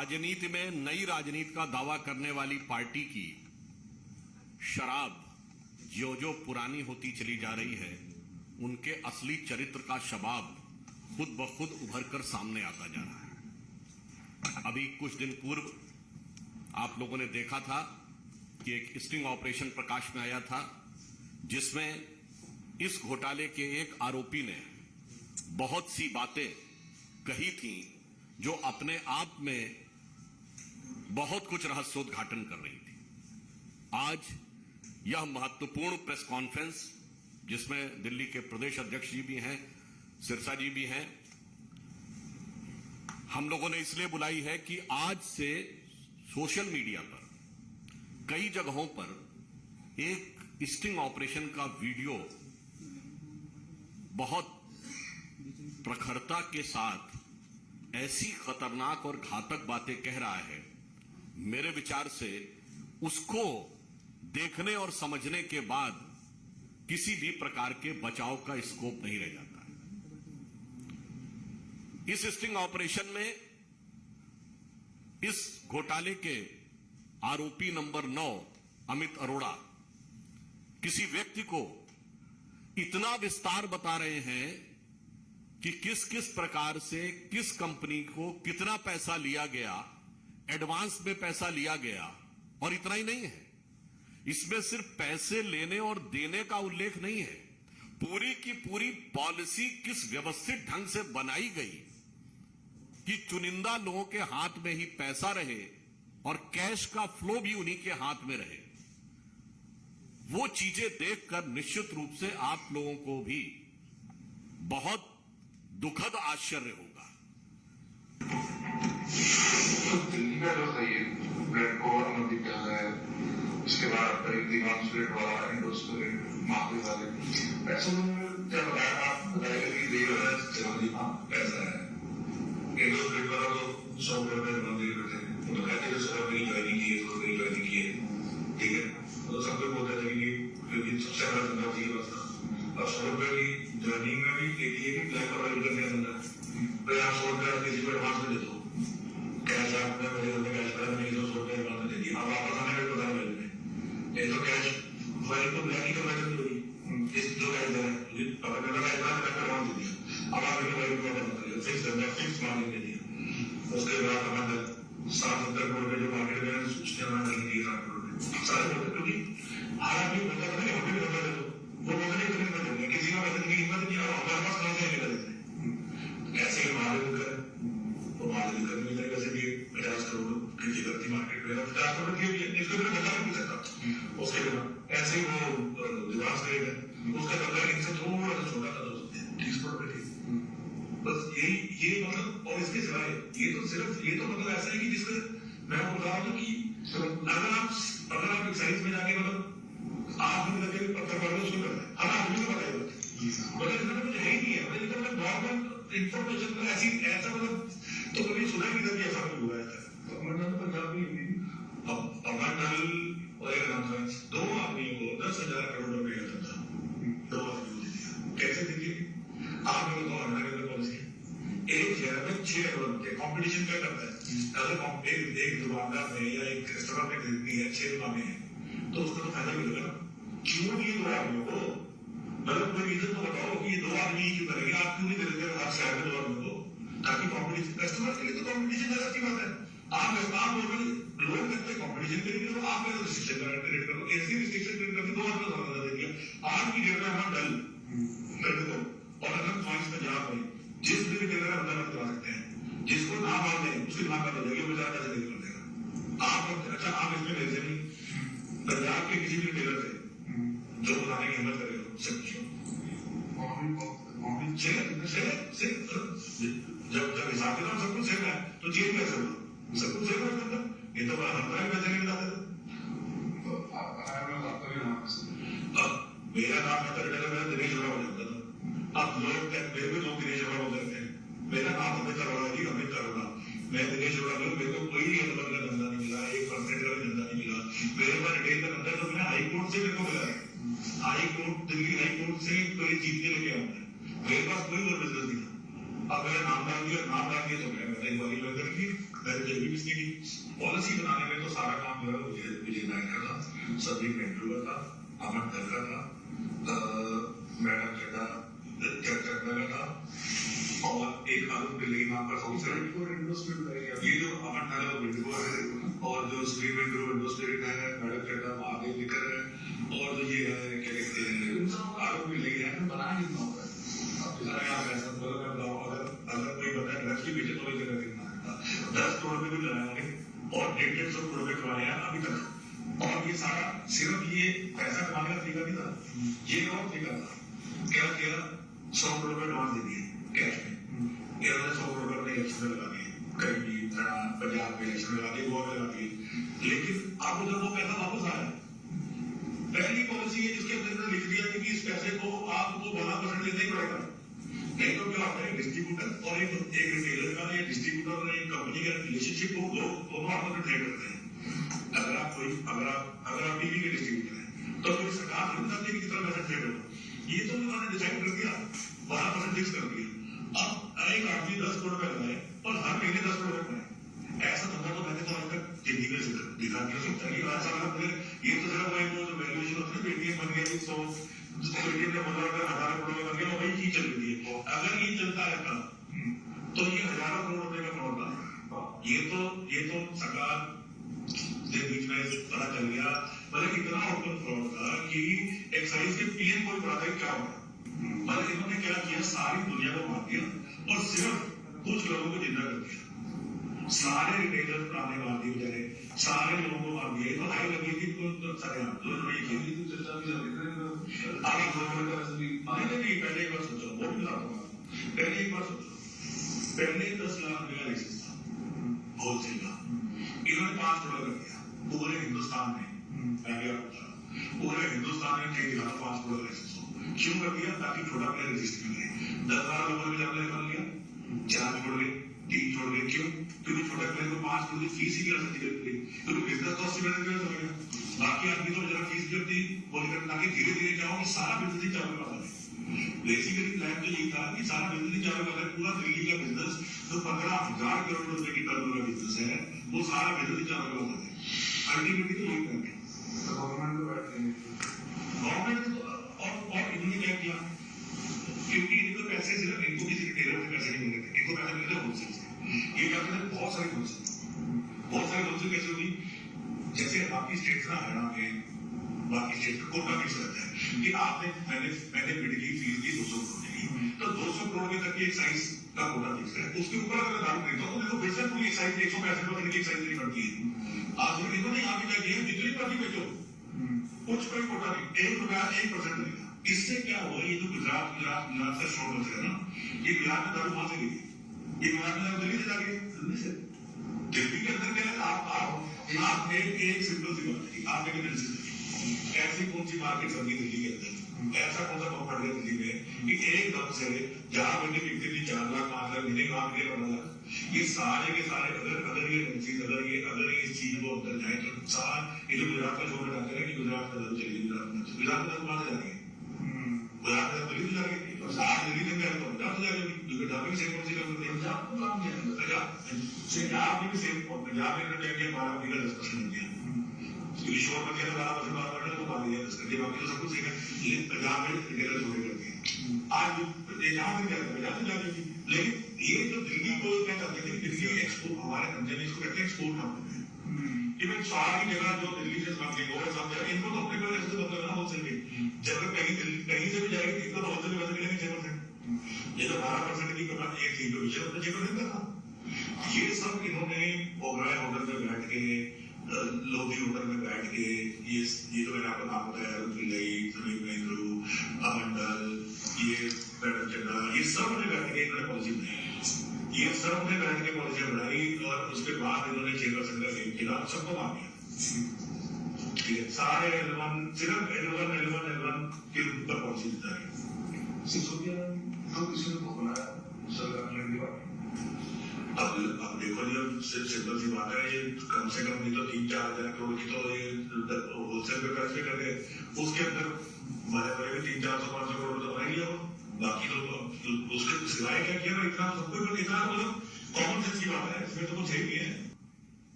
राजनीति में नई राजनीति का दावा करने वाली पार्टी की शराब जो जो पुरानी होती चली जा रही है, उनके असली चरित्र का शबाब खुद ब खुद उभर कर सामने आता जा रहा है। अभी कुछ दिन पूर्व आप लोगों ने देखा था कि एक स्टिंग ऑपरेशन प्रकाश में आया था, जिसमें इस घोटाले के एक आरोपी ने बहुत सी बातें कही थी जो अपने आप में बहुत कुछ रहस्योद्घाटन कर रही थी। आज यह महत्वपूर्ण प्रेस कॉन्फ्रेंस, जिसमें दिल्ली के प्रदेश अध्यक्ष जी भी हैं, सिरसा जी भी हैं, हम लोगों ने इसलिए बुलाई है कि आज से सोशल मीडिया पर कई जगहों पर एक स्टिंग ऑपरेशन का वीडियो बहुत प्रखरता के साथ ऐसी खतरनाक और घातक बातें कह रहा है। मेरे विचार से उसको देखने और समझने के बाद किसी भी प्रकार के बचाव का स्कोप नहीं रह जाता है। इस स्टिंग ऑपरेशन में इस घोटाले के आरोपी नंबर 9 अमित अरोड़ा किसी व्यक्ति को इतना विस्तार बता रहे हैं कि किस किस प्रकार से किस कंपनी को कितना पैसा लिया गया, एडवांस में पैसा लिया गया। और इतना ही नहीं है, इसमें सिर्फ पैसे लेने और देने का उल्लेख नहीं है, पूरी की पूरी पॉलिसी किस व्यवस्थित ढंग से बनाई गई कि चुनिंदा लोगों के हाथ में ही पैसा रहे और कैश का फ्लो भी उन्हीं के हाथ में रहे। वो चीजें देखकर निश्चित रूप से आप लोगों को भी बहुत दुखद आश्चर्य होगा। तो दिल्ली का जो था ये ब्रेड कोवर नदी चल रहा है, उसके बाद दीवान स्प्रेड वाला माफी वाले ऐसे में क्या बताया, आप बताएगा कि देर पैसा है ये लोग ब्रेड वाला तो 100 रुपए मंदिर में थे, वो तो कहते थे सर मेरी ज्वाइनिंग की है, तो मेरी ज्वाइनिंग की है, ठीक है, तो सब लोग बोलते थे कि सबसे बड़ा धंधा चाहिए बस। और 100 रुपए की ज्वाइनिंग में भी एक ही है कि ब्लैक और वाइट करने का धंधा, तो आप 100 रुपया किसी को एडवांस में दे दो, कैश आपने मेरे घर में कैश करा, नहीं तो 100 रुपया एडवांस में दे दिया, अब वापस आने का पता नहीं मिलने, नहीं तो कैश वाइट तो ब्लैक ही करना चाहिए, इस जो कैश है अगर मेरा एडवांस में एडवांस दे दिया, अब आपने वाइट को बता दिया, फिक्स धंधा फिक्स मार्जिन दे दिया, उसके बाद हमारे 7-70 करोड़ के जो मार्केट में उसने हमारा नहीं दिया 7 करोड़ सारे बोलते, क्योंकि हर आदमी बोलता था कि हमें भी धंधा दे दो, वो बोलते नहीं करने का देंगे, किसी का बदलने की हिम्मत नहीं, और हमारे पास कौन से निकल देते ऐसे ही मार्जिन कर, वो मार्जिन करने की तरीके से भी 50 करोड़ की करती मार्केट में 50 करोड़ की भी इसको बिना धंधा नहीं मिल सकता, उसके बिना ऐसे ही वो दिमाग करेगा, उसका धंधा इनसे थोड़ा सा छोटा था, 30 करोड़ पे बस ये मतलब। और इसके सिवाय ये तो सिर्फ ये तो मतलब ऐसा है कि जिसको मैं बोल रहा हूँ कि अगर आप एक्साइज में जाके मतलब आप भी लगे पत्थर पड़ने शुरू कर दें, हर आदमी को बताइए मतलब इसमें कुछ है ही नहीं है, मतलब नॉर्मल इन्फॉर्मेशन ऐसी ऐसा मतलब तो कभी सुना ही नहीं था कि ऐसा कुछ हुआ है। अमरनाथ पंजाब में अब अमरनाथ और एक कॉन्फ्रेंस 2 आदमियों को 10,000 करोड़ रुपए का धंधा 2 आदमियों को दिया, कैसे दीजिए आप लोगों को हमारे अंदर पॉलिसी एक शहर में 6 करोड़ के कंपटीशन क्या करता है, अगर एक दुकानदार में या एक रेस्टोरेंट में खरीदनी है 6 दुकानें हैं तो उसका तो फायदा मिलेगा ना, क्यों नहीं 2 आदमियों को, मतलब कोई रीजन तो बताओ कि ये 2 आदमी क्यों करेंगे, आप क्यों नहीं खरीदते हर शहर में 2 आदमियों को, ताकि कॉम्पिटिशन कस्टमर के लिए तो कॉम्पिटिशन अच्छी बात है, आप लोग करते कॉम्पिटिशन के लिए तो आप रिस्ट्रिक्शन क्रिएट करो, ऐसी रिस्ट्रिक्शन क्रिएट करके 2 आदमी को धंधा दे दिया। आज की डेट में हम डल कर दो और अगर पॉइंट्स में जहां पर जिस भी टेलर बंदा मत करा सकते हैं, जिसको ना मान दें उसकी ना कर देगा, बेचारा कैसे नहीं कर देगा। आप अच्छा आप इसमें मेरे से नहीं, पंजाब के किसी भी टेलर से जो बनाने की हिम्मत करेगा उससे पूछो, जब हिसाब किताब सब कुछ सेम है तो जेल कैसे होगा, सब कुछ सेम है, ये तो बड़ा हमारा भी पैसे नहीं बताते। मेरा नाम है मेरा दिनेश अरोड़ा हो जाता था, अब लोग मेरे को लोग दिनेश अरोड़ा बोलते हैं, मेरा नाम अमित अरोड़ा जी, अमित अरोड़ा, मैं दिनेश अरोड़ा हूँ, मेरे को कोई मतलब का धंधा नहीं मिला, 1% का भी धंधा नहीं मिला, मेरे पास रिटेल का धंधा तो मैंने हाई कोर्ट से मेरे को मिला है, high court Delhi high court से कोई जीत के लेके आऊंगा, मेरे पास कोई और बिजनेस नहीं था। अब मैंने नाम डाल दिया तो मैं एक बार किसने की पॉलिसी बनाने में तो सारा काम जो है विजय नायक का था, संदीप मेंटू का था, अमन धर का था, मैडम चड्डा का था, और एक अरुण दिल्ली नाम का ये जो अमन धर और विंडो है, और जो स्क्रीन विंडो स्पिरिट है, मैडम चड्डा महादेव लिखर है, और जो ये है क्या कहते हैं अरुण दिल्ली है, बनाया कितना होगा अगर कोई बताए ड्रग्स के पीछे तो जगह कितना 10 करोड़ में भी लगाए होंगे और 150 करोड़ में कमाए हैं अभी तक। और ये सारा सिर्फ ये पैसा कमाने का तरीका नहीं था, ये और तरीका था। क्या किया, 100 करोड़ में एडवांस दे दिए कैश में, इन्होंने 100 करोड़ अपने इलेक्शन में लगा दिए, कहीं भी पंजाब में इलेक्शन में लगा दिए, गोवा में लगा दिए। लेकिन अब जब वो पैसा वापस आया, पहली पॉलिसी है जिसके अंदर लिख दिया कि इस पैसे को आपको 12% लेना ही पड़ेगा। नहीं तो क्या होता है, डिस्ट्रीब्यूटर और एक रिटेलर का या डिस्ट्रीब्यूटर और एक कंपनी का रिलेशनशिप को दोनों आपस में ट्रेड करते हैं। अगर आप टीवी के डिस्ट्रीब्यूटर हैं तो कोई सरकार नहीं बताती कि कितना पैसा ट्रेड होगा, ये तो उन्होंने डिसाइड कर दिया, 12% फिक्स कर दिया। अब एक आदमी 10 करोड़ रुपए लगाए और हर महीने 10 करोड़ रुपए, ऐसा धंधा तो मैंने तो आज तक जिंदगी में दिखा नहीं सकता। ये तो सिर्फ जो वैल्यूएशन होती है पेटीएम बन गया 100 पेटीएम ने 15,000 करोड़ बन गया, वही चीज चल रही है। अगर ये चलता रहता तो ये हजारों करोड़ रुपए का फ्रॉड था। ये तो सरकार के बीच में पता चल गया, मतलब इतना ओपन फ्रॉड था कि एक्साइज के पीएम को पता है क्या होगा। मतलब इन्होंने क्या किया, सारी दुनिया को मार दिया और सिर्फ कुछ लोगों को जिंदा कर दिया। सारे रिटेलर पुराने मार दिए बेचारे, सारे लोगों को मार दिया। तो आई लगी थी सारे पहले एक बार सोचो, वो भी पहले एक बार सोचो, पहले 10 लाख रुपया लाइसेंस था होलसेल का, इन्होंने 5 करोड़ कर दिया पूरे हिंदुस्तान में। पूरे हिंदुस्तान में कई जगह 5 करोड़ लाइसेंस हो। क्यों कर दिया, ताकि छोटा प्लेयर रजिस्टर करे। 10-12 लोगों ने जब कर लिया, 4 छोड़ गए, 3 छोड़ गए। क्यों, क्योंकि छोटा प्लेयर को 5 करोड़ की फीस ही नहीं सकती, क्योंकि बिजनेस कॉस्ट ही मैंने समझेगा। बाकी आदमी तो जरा फीस भी होती बोली करना कि धीरे धीरे क्या हो, सारा बिजनेस ही चालू करवा है। बेसिकली प्लान तो यही था कि सारा बिजनेस ही चालू करना है। पूरा दिल्ली का बिजनेस जो 15,000 करोड़ रुपए की टर्नओवर का बिजनेस है, वो सारा बिजनेस ही चालू करवा है। अल्टीमेटली तो यही करना है गवर्नमेंट। और इन्होंने क्या किया, क्योंकि इनको पैसे सिर्फ इनको किसी रिटेलर से पैसे नहीं मिल रहे थे, इनको पैसे मिल रहे होलसेल से। ये क्या करते हैं, बहुत सारे होलसेल कैसे होगी, जैसे बाकी स्टेट्स ना हरियाणा में, बाकी स्टेट में कोटा फिक्स रहता है कि आपने मैंने बिजली फीस की 200 करोड़ की, तो 200 करोड़ तक की एक्साइज का कोटा फिक्स है। उसके ऊपर अगर लागू नहीं तो देखो फिर से पूरी एक्साइज 165% की एक्साइज नहीं बढ़ती है। आज इन्होंने यहाँ भी क्या किया, जितनी मर्जी बेचो, कुछ कोई कोटा नहीं, 1% मिलेगा। इससे क्या हुआ, ये जो गुजरात से शोर मच रहा है ना, ये गुजरात में दारू वहां से गई, ये गुजरात में दारू दिल्ली से जाके दिल्ली के अंदर क्या है, आप एक सिंपल सी बात है, आप एक ऐसी कौन सी मार्केट बनी दिल्ली के अंदर, ऐसा कौन सा बहुत बढ़ गया दिल्ली में कि एकदम से जहां मैंने बिकती थी 4 लाख 5 लाख महीने काम किया 15 लाख, ये सारे के सारे अगर ये इस चीज को अंदर जाए तो सारा ये जो गुजरात का छोड़ जाते हैं कि गुजरात में दारू चलेगी, गुजरात में दारू कहां से जाएंगे, गुजरात में दिल्ली से जाएंगे, आज दिल्ली में जाएगा तो पंजाब से जाएगा, पंजाब में सेम पॉलिसी कर देते हैं, पंजाब में भी सेम, पंजाब में क्या किया 12% का 10% हो गया, क्योंकि शोर मच गया 12% को पा दिया 10 करके, बाकी तो सब कुछ सीखा, लेकिन पंजाब में रिटेलर छोड़े कर दिए। आज यहाँ से जाएगा पंजाब से जाएगी, लेकिन ये जो दिल्ली को क्या करते थे, दिल्ली एक्सपोर्ट, हमारे धंधे में इसको कहते हैं एक्सपोर्ट कंपनी। इवन सारी जगह जो दिल्ली से समथिंग और सब जगह इनको तो अपने को ऐसे मतलब ना होलसेल में, जब कहीं से भी जाएगी इनको तो होलसेल में वैसे मिलेंगे 6%, ये तो 12% की कमाई एक थी तो विषय अपने 6% था। ये सब इन्होंने ओबराय होटल में बैठ के, लोधी होटल में बैठ के, ये तो मैंने आपको नाम बताया, समीप मेहंद्रू, अमंडल, ये मैडम चड्डा, ये सब ने बैठ के इन्होंने पॉलिसी बनाई, ये सब ने बैठ के पॉलिसी बनाई और उसके बाद इन्होंने 6% का गेम खेला, सबको मार दिया। ठीक है, सारे सिर्फ L1 के ऊपर पॉलिसी बताई। सिसोदिया तो किसी ने बनाया सरकार ने, अब देखो ये सिंपल सी बात है, ये कम से कम नहीं तो 3-4 हजार करोड़ की तो ये होलसेल पे खर्च कर रहे, उसके अंदर बड़े बड़े भी 300-400 करोड़ तो बना ही हो, बाकी तो उसके सिलाई क्या किया, इतना सब कुछ, इतना मतलब कॉमन सेंस की बात है, इसमें तो कुछ है ही नहीं है।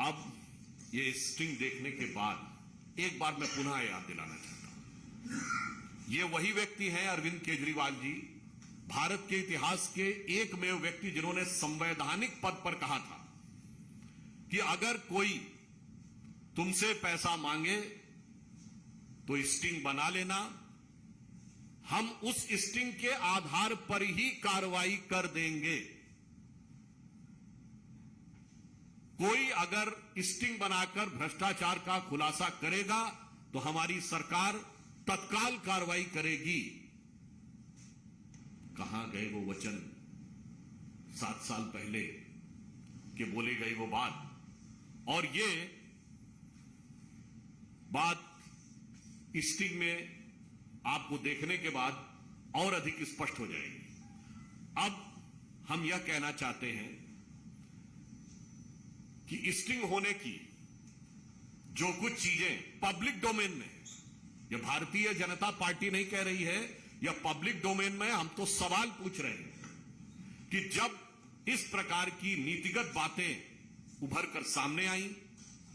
अब ये स्टिंग देखने के बाद एक बार मैं पुनः याद दिलाना चाहता हूं, ये वही व्यक्ति हैं अरविंद केजरीवाल जी, भारत के इतिहास के एकमेव व्यक्ति जिन्होंने संवैधानिक पद पर कहा था कि अगर कोई तुमसे पैसा मांगे तो स्टिंग बना लेना, हम उस स्टिंग के आधार पर ही कार्रवाई कर देंगे। कोई अगर स्टिंग बनाकर भ्रष्टाचार का खुलासा करेगा तो हमारी सरकार तत्काल कार्रवाई करेगी। कहां गए वो वचन 7 साल पहले के बोले गए वो बात, और ये बात स्टिंग में आपको देखने के बाद और अधिक स्पष्ट हो जाएगी। अब हम यह कहना चाहते हैं कि स्टिंग होने की जो कुछ चीजें पब्लिक डोमेन में है, यह भारतीय जनता पार्टी नहीं कह रही है, यह पब्लिक डोमेन में, हम तो सवाल पूछ रहे हैं कि जब इस प्रकार की नीतिगत बातें उभर कर सामने आई,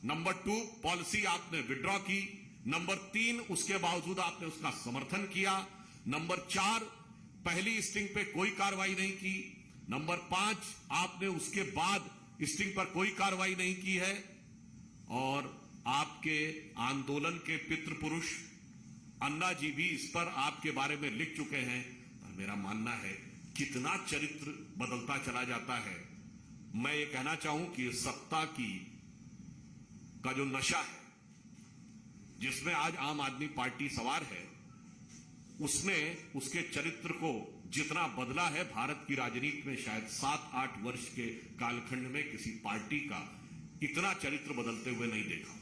नंबर 2 पॉलिसी आपने विड्रॉ की, नंबर 3 उसके बावजूद आपने उसका समर्थन किया, नंबर 4 पहली स्टिंग पे कोई कार्रवाई नहीं की, नंबर 5 आपने उसके बाद स्टिंग पर कोई कार्रवाई नहीं की है, और आपके आंदोलन के पितृ पुरुष अन्ना जी भी इस पर आपके बारे में लिख चुके हैं। पर मेरा मानना है कितना चरित्र बदलता चला जाता है। मैं ये कहना चाहूं कि सत्ता का जो नशा है जिसमें आज आम आदमी पार्टी सवार है, उसने उसके चरित्र को जितना बदला है, भारत की राजनीति में शायद 7-8 वर्ष के कालखंड में किसी पार्टी का इतना चरित्र बदलते हुए नहीं देखा।